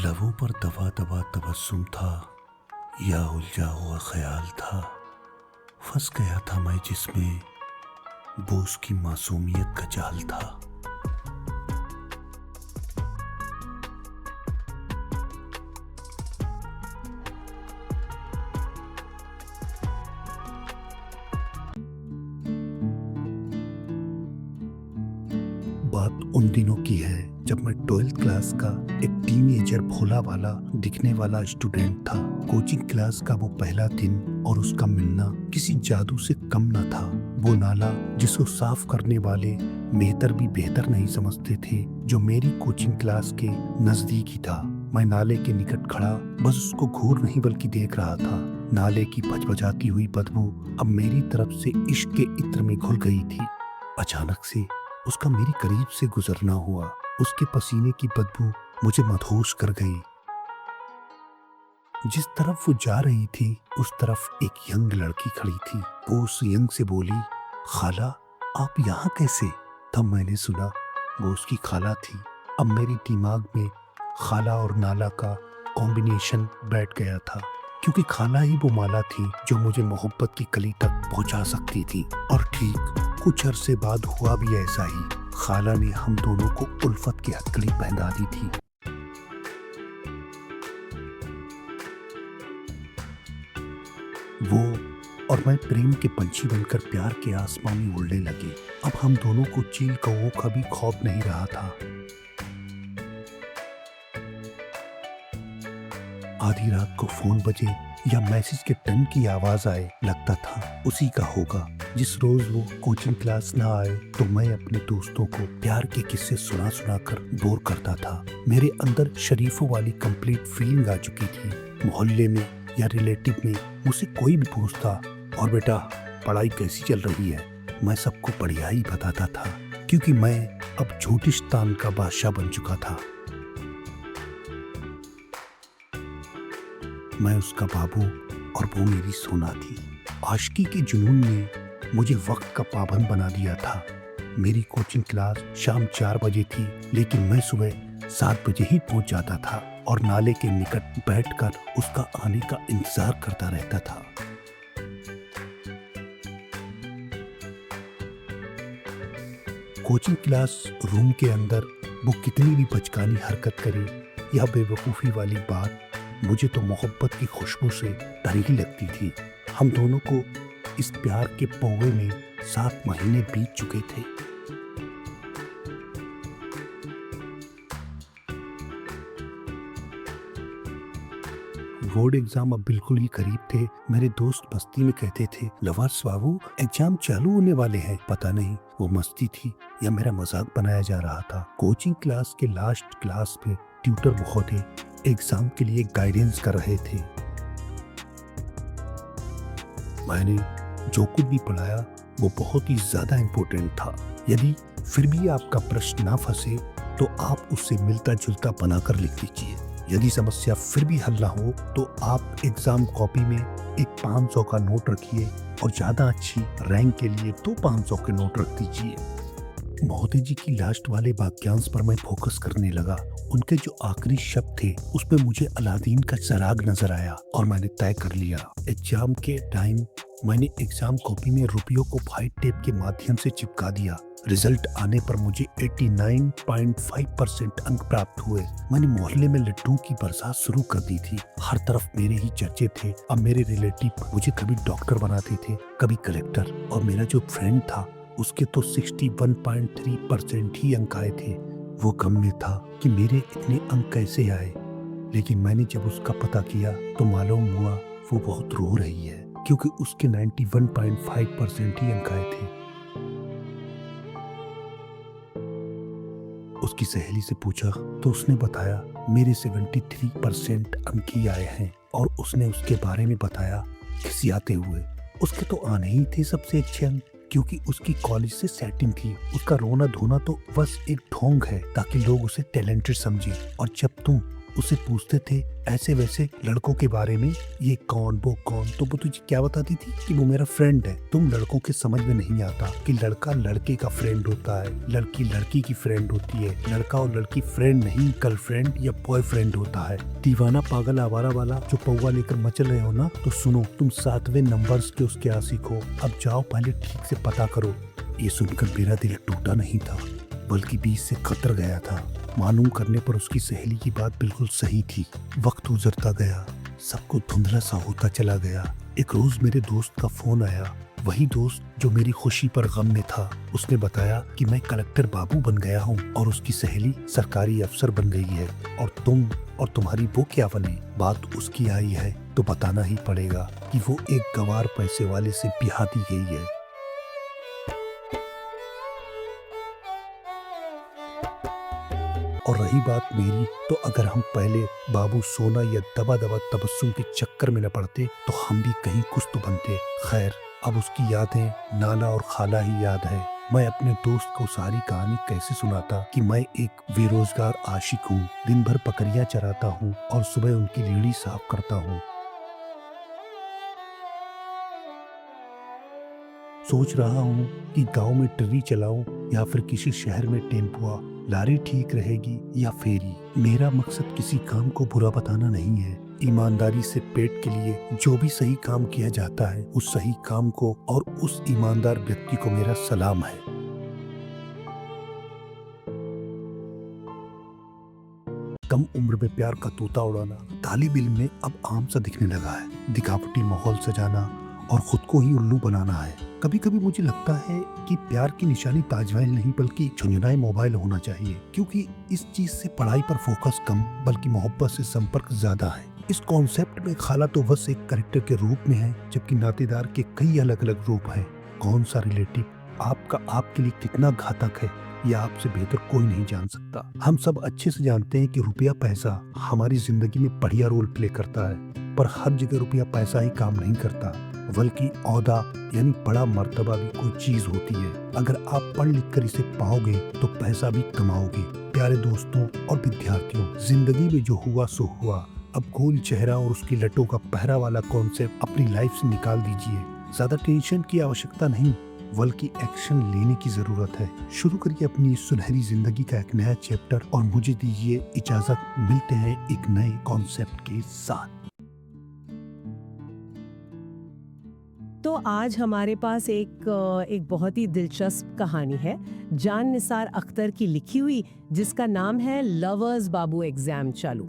लबों पर दबा दबा तबस्सुम था या उलझा हुआ ख्याल था। फंस गया था मैं जिसमें वो उसकी मासूमियत का जाल था। बात उन दिनों की है जब मैं 12th क्लास का एक टीनेजर भोला वाला दिखने वाला स्टूडेंट था। कोचिंग क्लास का वो पहला दिन और उसका मिलना किसी जादू से कम न था। वो नाला जिसको साफ करने वाले मेहतर भी बेहतर नहीं समझते थे, जो मेरी कोचिंग क्लास के नजदीक ही था। मैं नाले के निकट खड़ा बस उसको घूर नहीं बल्कि देख रहा था। नाले की भजभजाती हुई बदबू अब मेरी तरफ से इश्क के इत्र में घुल गई थी। अचानक से उसका मेरी करीब से गुजरना हुआ। उसके पसीने की बदबू मुझे मदहोश कर गई। जिस तरफ वो जा रही थी उस तरफ एक यंग लड़की खड़ी थी। वो उस यंग से बोली, खाला आप यहाँ कैसे? तब मैंने सुना वो उसकी खाला थी। अब मेरी दिमाग में खाला और नाला का कॉम्बिनेशन बैठ गया था, क्योंकि खाला ही वो माला थी जो मुझे मोहब्बत की कली तक पहुंचा सकती थी। और ठीक कुछ अरसे बाद हुआ भी ऐसा ही। खाला ने हम दोनों को उल्फत की हथकड़ी पहना दी थी। वो और मैं प्रेम के पंछी बनकर प्यार के आसमान में उड़ने लगे। अब हम दोनों को चील कौओं का भी खौफ नहीं रहा था। आधी रात को फोन बजे या मैसेज के टन की आवाज आए, लगता था उसी का होगा। जिस रोज वो कोचिंग क्लास ना आए तो मैं अपने दोस्तों को प्यार के किस्से सुना सुना कर बोर करता था। मेरे अंदर शरीफों वाली कंप्लीट फीलिंग आ चुकी थी। मोहल्ले में या रिलेटिव में मुझसे कोई भी पूछता, और बेटा पढ़ाई कैसी चल रही है, मैं सबको बढ़िया ही बताता था, क्योंकि मैं अब झूठिस्तान का बादशाह बन चुका था। मैं उसका बाबू और वो मेरी सोना थी। आशिकी के जुनून ने मुझे वक्त का पाबंद बना दिया था। मेरी कोचिंग क्लास शाम 4 बजे थी, लेकिन मैं सुबह 7 बजे ही पहुंच जाता था और नाले के निकट बैठकर उसका आने का इंतजार करता रहता था। कोचिंग क्लास रूम के अंदर वो कितनी भी बचकानी हरकत करे या बेवकूफ़ी वाली बात, मुझे तो मोहब्बत की खुशबू से डर ही लगती थी। हम दोनों को इस प्यार के पौवे में 7 महीने बीत चुके थे। बोर्ड एग्जाम अब बिल्कुल ही करीब थे। मेरे दोस्त मस्ती में कहते थे, लवर्स बाबू एग्जाम चालू होने वाले हैं। पता नहीं वो मस्ती थी या मेरा मजाक बनाया जा रहा था। कोचिंग क्लास के लास्ट क्लास में ट्यूटर महोदय एग्जाम के लिए गाइडेंस कर रहे थे। मैंने जो कुछ भी पढ़ाया वो बहुत ही ज्यादा इम्पोर्टेंट था। यदि फिर भी आपका प्रश्न ना फंसे तो आप उससे मिलता जुलता बनाकर लिख लीजिए। यदि समस्या फिर भी हल ना हो तो आप एग्जाम कॉपी में एक 500 का नोट रखिए और ज्यादा अच्छी रैंक के लिए तो 500 के नोट रख दीजिए। महोदय जी की लास्ट वाले वाक्यांश पर मैं फोकस करने लगा। उनके जो आखिरी शब्द थे उसमें मुझे अलादीन का चिराग नजर आया और मैंने तय कर लिया। एग्जाम के टाइम मैंने एग्जाम कॉपी में रुपयों को व्हाइट टेप के माध्यम से चिपका दिया। रिजल्ट आने पर मुझे 89.5% अंक प्राप्त हुए। मैंने मोहल्ले में लड्डुओं की बरसात शुरू कर दी थी। हर तरफ मेरे ही चर्चे थे। अब मेरे रिलेटिव मुझे कभी डॉक्टर बनाते थे, कभी कलेक्टर, और मेरा जो फ्रेंड था उसके तो 61.3% ही अंक आए थे। वो गम में था कि मेरे इतने अंक कैसे आए, लेकिन मैंने जब उसका पता किया तो मालूम हुआ वो बहुत रो रही है, क्योंकि उसके 91.5% ही अंक आए थे। उसकी सहेली से पूछा तो उसने बताया मेरे 73% अंक ही आए हैं, और उसने उसके बारे में बताया खिसियाते हुए। उसके तो आने ही थे सबसे अच्छे अंक, क्योंकि उसकी कॉलेज से सेटिंग थी। उसका रोना धोना तो बस एक ढोंग है ताकि लोग उसे टैलेंटेड समझे। और जब तुम उसे पूछते थे ऐसे वैसे लड़कों के बारे में, ये कौन वो कौन, तो वो तुझे क्या बताती थी कि वो मेरा फ्रेंड है। तुम लड़कों के समझ में नहीं आता कि लड़का लड़के का फ्रेंड होता है, लड़की लड़की की फ्रेंड होती है, लड़का और लड़की फ्रेंड नहीं गर्लफ्रेंड या बॉयफ्रेंड होता है। दीवाना पागल आवारा वाला जो पौवा लेकर मचल रहे हो ना, तो सुनो, तुम 7वें नंबर्स के उसके आशिक हो। अब जाओ पहले ठीक से पता करो। ये सुनकर मेरा दिल टूटा नहीं था, बल्कि बीच से कतर गया था। मालूम करने पर उसकी सहेली की बात बिल्कुल सही थी। वक्त गुजरता गया, सब कुछ धुंधला सा होता चला गया। एक रोज मेरे दोस्त का फोन आया, वही दोस्त जो मेरी खुशी पर गम में था। उसने बताया कि मैं कलेक्टर बाबू बन गया हूँ और उसकी सहेली सरकारी अफसर बन गई है, और तुम और तुम्हारी वो क्या बने। बात उसकी आई है तो बताना ही पड़ेगा कि वो एक गवार पैसे वाले से ब्याह दी गई है। और रही बात मेरी, तो अगर हम पहले बाबू सोना या दबा दबा तबस्सुम के चक्कर में न पड़ते तो हम भी कहीं कुछ तो बनते। खैर, अब उसकी यादें नाला और खाला ही याद है। मैं अपने दोस्त को सारी कहानी कैसे सुनाता कि मैं एक बेरोजगार आशिक हूँ, दिन भर बकरियां चराता हूँ और सुबह उनकी लीड़ी साफ करता हूँ। सोच रहा हूँ कि गांव में ट्री चलाऊं या फिर किसी शहर में टेम्पुआ, लारी ठीक रहेगी या फेरी। मेरा मकसद किसी काम को बुरा बताना नहीं है। ईमानदारी से पेट के लिए जो भी सही काम किया जाता है, उस सही काम को और उस ईमानदार व्यक्ति को मेरा सलाम है। कम उम्र में प्यार का तोता उड़ाना तालिब इल्म में अब आम सा दिखने लगा है। दिखावटी माहौल सजाना और खुद को ही उल्लू बनाना है। कभी कभी मुझे लगता है कि प्यार की निशानी ताजमहल नहीं बल्कि झुंझुनाए मोबाइल होना चाहिए, क्योंकि इस चीज से पढ़ाई पर फोकस कम बल्कि मोहब्बत से संपर्क ज्यादा है। इस कॉन्सेप्ट में खाला तो बस एक कैरेक्टर के रूप में है, जबकि नातेदार के कई अलग अलग रूप हैं। कौन सा रिलेटिव आपका आपके लिए कितना घातक है, यह आपसे बेहतर कोई नहीं जान सकता। हम सब अच्छे से जानते हैं कि रुपया पैसा हमारी जिंदगी में बढ़िया रोल प्ले करता है, पर हर जगह रुपया पैसा ही काम नहीं करता, बल्कि औदा यानी बड़ा मर्तबा भी कोई चीज होती है। अगर आप पढ़ लिख कर इसे पाओगे तो पैसा भी कमाओगे। प्यारे दोस्तों और विद्यार्थियों, जिंदगी में जो हुआ सो हुआ। अब गोल चेहरा और उसकी लटों का पहरा वाला कॉन्सेप्ट अपनी लाइफ से निकाल दीजिए। ज्यादा टेंशन की आवश्यकता नहीं, बल्कि एक्शन लेने की जरूरत है। शुरू करिए अपनी इस सुनहरी जिंदगी का एक नया चैप्टर और मुझे दीजिए इजाजत। मिलते हैं एक नए कॉन्सेप्ट के साथ। तो आज हमारे पास एक बहुत ही दिलचस्प कहानी है, जान निसार अख्तर की लिखी हुई, जिसका नाम है लवर्स बाबू एग्जाम चालू।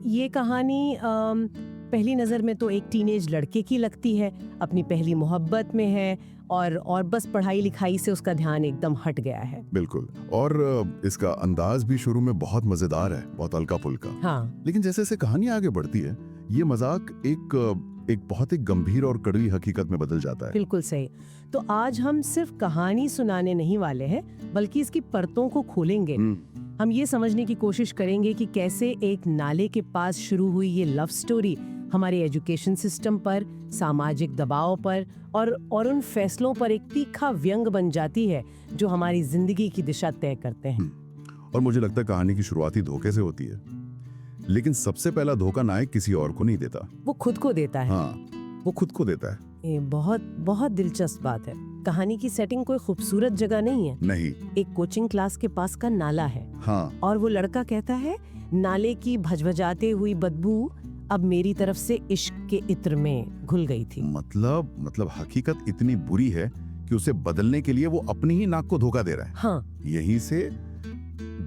ये कहानी पहली नज़र में तो एक टीनेज लड़के की लगती है, अपनी पहली मोहब्बत में है और बस पढ़ाई लिखाई से उसका ध्यान एकदम हट गया है। बिल्कुल, और इसका अंदाज भी शुरू में बहुत मजेदार है, बहुत हल्का फुल्का। हाँ, लेकिन जैसे जैसे कहानी आगे बढ़ती है, ये मजाक एक बहुत ही गंभीर और कड़वी हकीकत में बदल जाता है। बिल्कुल सही। तो आज हम सिर्फ कहानी सुनाने नहीं वाले हैं, बल्कि इसकी परतों को खोलेंगे। हम ये समझने की कोशिश करेंगे कि कैसे एक नाले के पास शुरू हुई ये लव स्टोरी हमारे एजुकेशन सिस्टम पर, सामाजिक दबाव पर और उन फैसलों पर एक तीखा व्यंग बन जाती है जो हमारी जिंदगी की दिशा तय करते हैं। और मुझे लगता है कहानी की शुरुआत ही धोखे से होती है, लेकिन सबसे पहला धोखा नायक किसी और को नहीं देता, वो खुद को देता है। हाँ, वो खुद को देता है। ये बहुत बहुत दिलचस्प बात है। कहानी की सेटिंग कोई खूबसूरत जगह नहीं है, नहीं, एक कोचिंग क्लास के पास का नाला है। हाँ, और वो लड़का कहता है, नाले की भजभजाते हुई बदबू अब मेरी तरफ से इश्क के इत्र में घुल गई थी। मतलब हकीकत इतनी बुरी है कि उसे बदलने के लिए वो अपनी ही नाक को धोखा दे रहा है। हाँ, यहीं से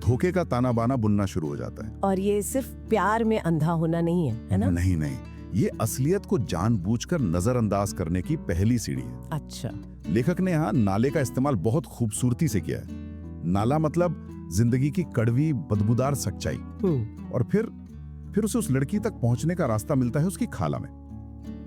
धोखे का ताना बाना बुनना शुरू हो जाता है। और ये सिर्फ प्यार में अंधा होना नहीं है ना? नहीं, ये असलियत को जानबूझकर नजरअंदाज करने की पहली सीढ़ी है। अच्छा। लेखक ने यहाँ नाले का इस्तेमाल बहुत खूबसूरती से किया है। नाला मतलब जिंदगी की कड़वी बदबूदार सच्चाई, और फिर उसे उस लड़की तक पहुंचने का रास्ता मिलता है उसकी खाला में।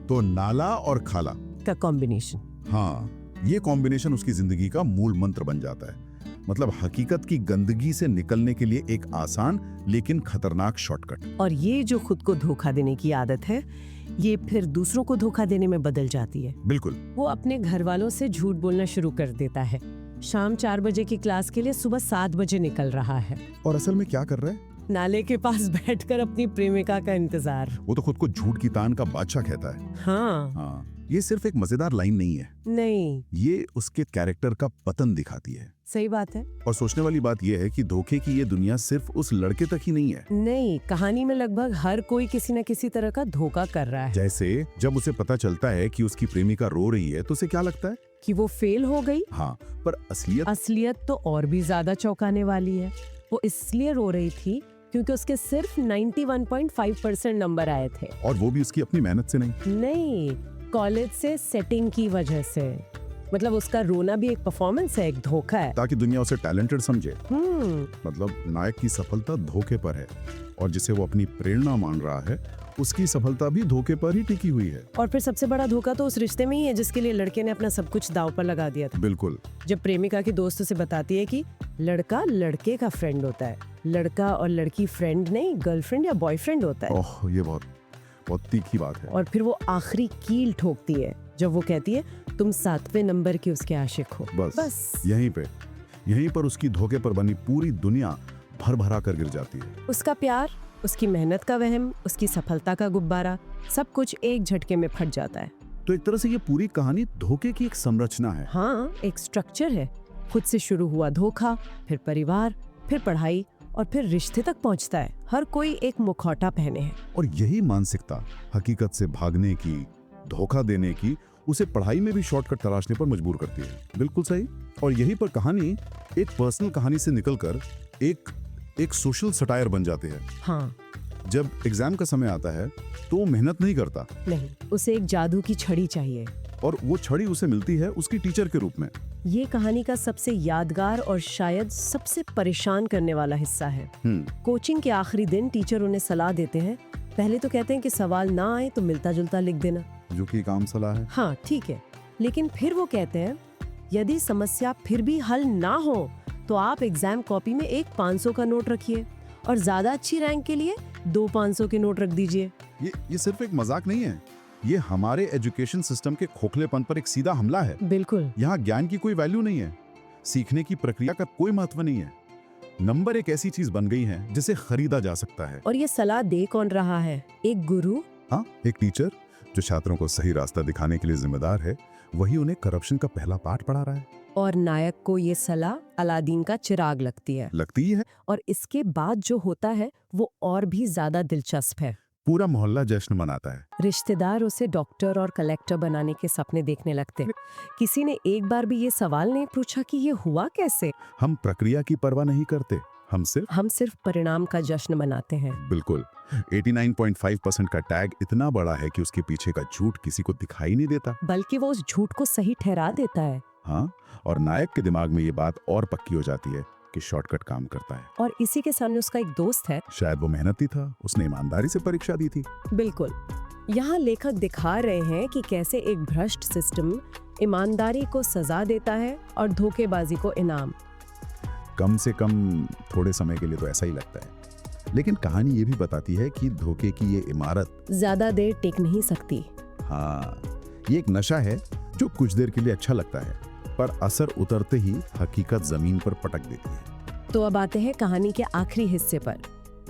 तो नाला और खाला का कॉम्बिनेशन, हाँ, ये कॉम्बिनेशन उसकी जिंदगी का मूल मंत्र बन जाता है। मतलब हकीकत की गंदगी से निकलने के लिए एक आसान लेकिन खतरनाक शॉर्टकट। और ये जो खुद को धोखा देने की आदत है, ये फिर दूसरों को धोखा देने में बदल जाती है। बिल्कुल। वो अपने घर वालों से झूठ बोलना शुरू कर देता है। शाम 4 बजे की क्लास के लिए सुबह 7 बजे निकल रहा है। और असल में क्या कर रहा है? नाले के पास बैठकर अपनी प्रेमिका का इंतजार। वो तो खुद को झूठ की तान का बादशाह कहता है। हाँ। हाँ, ये सिर्फ एक मजेदार लाइन नहीं है, नहीं, ये उसके कैरेक्टर का पतन दिखाती है। सही बात है। और सोचने वाली बात यह है कि धोखे की ये दुनिया सिर्फ उस लड़के तक ही नहीं है। नहीं, कहानी में लगभग हर कोई किसी न किसी तरह का धोखा कर रहा है। जैसे जब उसे पता चलता है कि उसकी प्रेमिका रो रही है तो उसे क्या लगता है कि वो फेल हो गई। हाँ, पर असलियत तो और भी ज्यादा चौंकाने वाली है। वो इसलिए रो रही थी क्योंकि उसके सिर्फ 91.5% नंबर आए थे। और वो भी उसकी अपनी मेहनत से नहीं। नहीं, कॉलेज से सेटिंग की वजह से। मतलब उसका रोना भी एक परफॉर्मेंस है, एक धोखा है। ताकि दुनिया उसे टैलेंटेड समझे। मतलब नायक की सफलता धोखे पर है और जिसे वो अपनी प्रेरणा मान रहा है उसकी सफलता भी धोखे पर ही टिकी हुई है। और फिर सबसे बड़ा धोखा तो उस रिश्ते में ही है जिसके लिए लड़के ने अपना सब कुछ दांव पर लगा दिया था। बिल्कुल। जब प्रेमिका की दोस्त उसे बताती है कि लड़का लड़के का फ्रेंड होता है, लड़का और लड़की फ्रेंड नहीं गर्लफ्रेंड या बॉयफ्रेंड होता है। ओह, ये बहुत तीखी बात है। और फिर वो आखिरी कील ठोकती है जब वो कहती है तुम 7वें नंबर की उसके आशिक हो। बस यहीं पर उसकी धोखे पर बनी पूरी दुनिया भर भरा कर गिर जाती है। उसका प्यार, उसकी मेहनत का वहम, उसकी सफलता का गुब्बारा, सब कुछ एक झटके में फट जाता है। तो एक तरह से ये पूरी कहानी धोखे की एक संरचना है। हाँ, एक स्ट्रक्चर है। खुद से शुरू हुआ धोखा, फिर परिवार, फिर पढ़ाई और फिर रिश्ते तक पहुंचता है। हर कोई एक मुखौटा पहने है। और यही मानसिकता हकीकत से भागने की, धोखा देने की, उसे पढ़ाई में भी शॉर्टकट तलाशने पर मजबूर करती है। बिल्कुल सही। और यही पर कहानी एक पर्सनल कहानी से निकलकर एक सोशल सटायर बन जाती है। हाँ। जब एग्जाम का समय आता है तो वो मेहनत नहीं करता। नहीं, उसे एक जादू की छड़ी चाहिए। और वो छड़ी उसे मिलती है उसकी टीचर के रूप में। ये कहानी का सबसे यादगार और शायद सबसे परेशान करने वाला हिस्सा है। कोचिंग के आखिरी दिन टीचर उन्हें सलाह देते हैं। पहले तो कहते हैं कि सवाल ना आए तो मिलता जुलता लिख देना, जो कि काम सलाह है। हाँ ठीक है, लेकिन फिर वो कहते हैं यदि समस्या फिर भी हल ना हो तो आप एग्जाम कॉपी में एक 500 का नोट रखिए और ज्यादा अच्छी रैंक के लिए 2 500 के नोट रख दीजिए। ये सिर्फ एक मजाक नहीं है, ये हमारे एजुकेशन सिस्टम के खोखलेपन पर एक सीधा हमला है। बिल्कुल। यहाँ ज्ञान की कोई वैल्यू नहीं है, सीखने की प्रक्रिया का कोई महत्व नहीं है। नंबर एक ऐसी चीज बन गई है जिसे खरीदा जा सकता है। और ये सलाह दे कौन रहा है? एक गुरु। हाँ, एक टीचर जो छात्रों को सही रास्ता दिखाने के लिए जिम्मेदार है, वही उन्हें करप्शन का पहला पाठ पढ़ा रहा है। और नायक को ये सलाह अलादीन का चिराग लगती है। और इसके बाद जो होता है वो और भी ज्यादा दिलचस्प है। पूरा मोहल्ला जश्न मनाता है। रिश्तेदार उसे डॉक्टर और कलेक्टर बनाने के सपने देखने लगते। किसी ने एक बार भी ये सवाल नहीं पूछा कि ये हुआ कैसे। हम प्रक्रिया की परवाह नहीं करते, हम सिर्फ परिणाम का जश्न मनाते हैं। बिल्कुल। 89.5% का टैग इतना बड़ा है कि उसके पीछे का झूठ किसी को दिखाई नहीं देता, बल्कि वो उस झूठ को सही ठहरा देता है। हाँ, और नायक के दिमाग में ये बात और पक्की हो जाती है कि शॉर्टकट काम करता है। और इसी के सामने उसका एक दोस्त है। शायद वो मेहनती था, उसने ईमानदारी से परीक्षा दी थी। बिल्कुल। यहाँ लेखक दिखा रहे हैं कि कैसे एक भ्रष्ट सिस्टम ईमानदारी को सजा देता है और धोखेबाजी को इनाम। कम से कम थोड़े समय के लिए तो ऐसा ही लगता है, लेकिन कहानी ये भी बताती है कि धोखे की ये इमारत ज्यादा देर टिक नहीं सकती। हाँ, ये एक नशा है जो कुछ देर के लिए अच्छा लगता है, पर असर उतरते ही हकीकत जमीन पर पटक देती है। तो अब आते हैं कहानी के आखिरी हिस्से पर,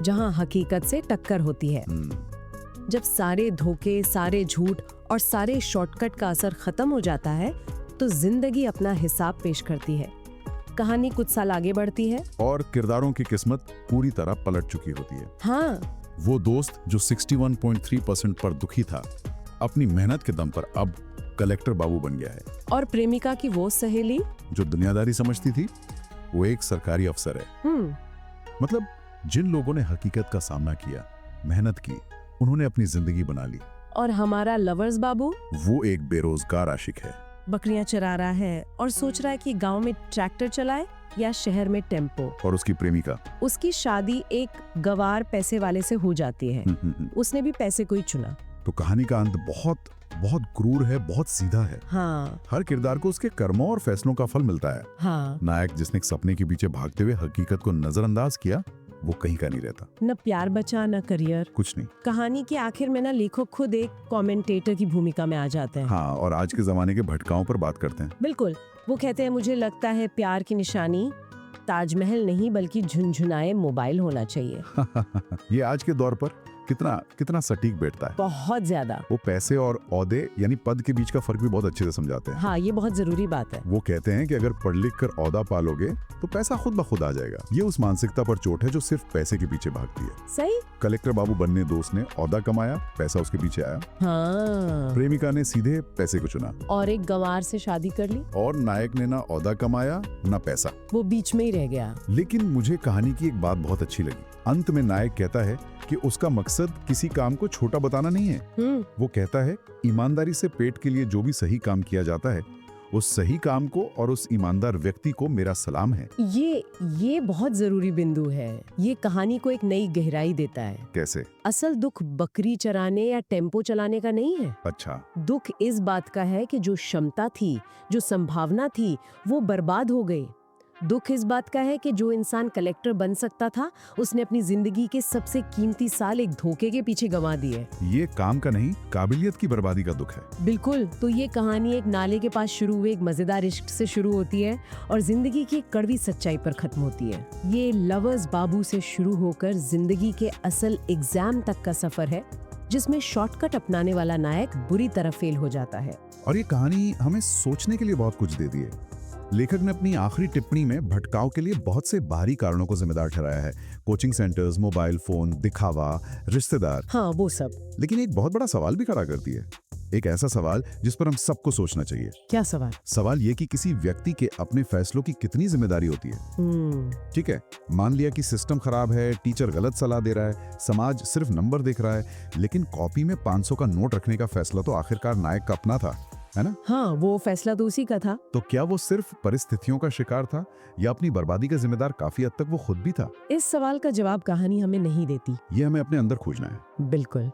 जहाँ हकीकत से टक्कर होती है। जब सारे धोखे, सारे झूठ और सारे शॉर्टकट का असर खत्म हो जाता है तो जिंदगी अपना हिसाब पेश करती है। कहानी कुछ साल आगे बढ़ती है और किरदारों की किस्मत पूरी तरह पलट चुकी होती है। हाँ, वो दोस्त जो 61.3% पर दुखी था, अपनी मेहनत के दम पर अब कलेक्टर बाबू बन गया है। और प्रेमिका की वो सहेली जो दुनियादारी समझती थी, वो एक सरकारी अफसर है। मतलब जिन लोगों ने हकीकत का सामना किया, मेहनत की, उन्होंने अपनी जिंदगी बना ली। और हमारा लवर्स बाबू, वो एक बेरोजगार आशिक है, बकरियां चरा रहा है और सोच रहा है कि गांव में ट्रैक्टर चलाए या शहर में टेम्पो। और उसकी प्रेमिका, उसकी शादी एक गवार पैसे वाले से हो जाती है। उसने भी पैसे को ही चुना। तो कहानी का अंत बहुत बहुत क्रूर है, बहुत सीधा है। हाँ। हर किरदार को उसके कर्मों और फैसलों का फल मिलता है। हाँ। नायक जिसने एक सपने के पीछे भागते हुए हकीकत को नजरअंदाज किया, वो कहीं का नहीं रहता। न प्यार बचा, न करियर, कुछ नहीं। कहानी के आखिर में ना लेखक खुद एक कमेंटेटर की भूमिका में आ जाते हैं। हाँ, और आज के जमाने के भटकाओं पर बात करते हैं। बिल्कुल। वो कहते हैं मुझे लगता है प्यार की निशानी ताजमहल नहीं बल्कि झुनझुनाए मोबाइल होना चाहिए। ये आज के दौर पर कितना कितना सटीक बैठता है। बहुत ज्यादा। वो पैसे और औहदे यानी पद के बीच का फर्क भी बहुत अच्छे से समझाते हैं। हाँ, ये बहुत जरूरी बात है। वो कहते हैं कि अगर पढ़ लिख कर औहदा पालोगे तो पैसा खुद ब खुद आ जाएगा। ये उस मानसिकता पर चोट है जो सिर्फ पैसे के पीछे भागती है। सही। कलेक्टर बाबू बनने दोस्त ने औहदा कमाया, पैसा उसके पीछे आया। हाँ। प्रेमिका ने सीधे पैसे को चुना और एक गंवार से शादी कर ली और नायक ने ना औहदा कमाया ना पैसा, वो बीच में ही रह गया। लेकिन मुझे कहानी की एक बात बहुत अच्छी लगी। अंत में नायक कहता है कि उसका मकसद किसी काम को छोटा बताना नहीं है। वो कहता है ईमानदारी से पेट के लिए जो भी सही काम किया जाता है, उस सही काम को और उस ईमानदार व्यक्ति को मेरा सलाम है। ये बहुत जरूरी बिंदु है। ये कहानी को एक नई गहराई देता है। कैसे? असल दुख बकरी चराने या टेम्पो चलाने का नहीं है। अच्छा। दुख इस बात का है कि जो क्षमता थी, जो संभावना थी, वो बर्बाद हो गई। दुख इस बात का है कि जो इंसान कलेक्टर बन सकता था, उसने अपनी जिंदगी के सबसे कीमती साल एक धोखे के पीछे गंवा दिए। ये काम का नहीं, काबिलियत की बर्बादी का दुख है। बिल्कुल। तो ये कहानी एक नाले के पास शुरू हुए एक मजेदार इश्क से शुरू होती है और जिंदगी की एक कड़वी सच्चाई पर खत्म होती है। ये लवर्स बाबू से शुरू होकर जिंदगी के असल एग्जाम तक का सफर है, जिसमें शॉर्टकट अपनाने वाला नायक बुरी तरह फेल हो जाता है। और ये कहानी हमें सोचने के लिए बहुत कुछ देती है। लेखक ने अपनी आखिरी टिप्पणी में भटकाव के लिए बहुत से बाहरी कारणों को जिम्मेदार ठहराया है। कोचिंग सेंटर्स, मोबाइल फोन, दिखावा, रिश्तेदार। हाँ, वो सब। लेकिन एक बहुत बड़ा सवाल भी खड़ा करती है, एक ऐसा सवाल जिस पर हम सबको सोचना चाहिए। क्या सवाल? सवाल ये कि किसी व्यक्ति के अपने फैसलों की कितनी जिम्मेदारी होती है। ठीक है, मान लिया कि सिस्टम खराब है, टीचर गलत सलाह दे रहा है, समाज सिर्फ नंबर देख रहा है, लेकिन कॉपी में 500 का नोट रखने का फैसला तो आखिरकार नायक का अपना था, है ना? हाँ, वो फैसला तो उसी का था। तो क्या वो सिर्फ परिस्थितियों का शिकार था या अपनी बर्बादी का जिम्मेदार काफी हद तक वो खुद भी था? इस सवाल का जवाब कहानी हमें नहीं देती। ये हमें अपने अंदर खोजना है। बिल्कुल।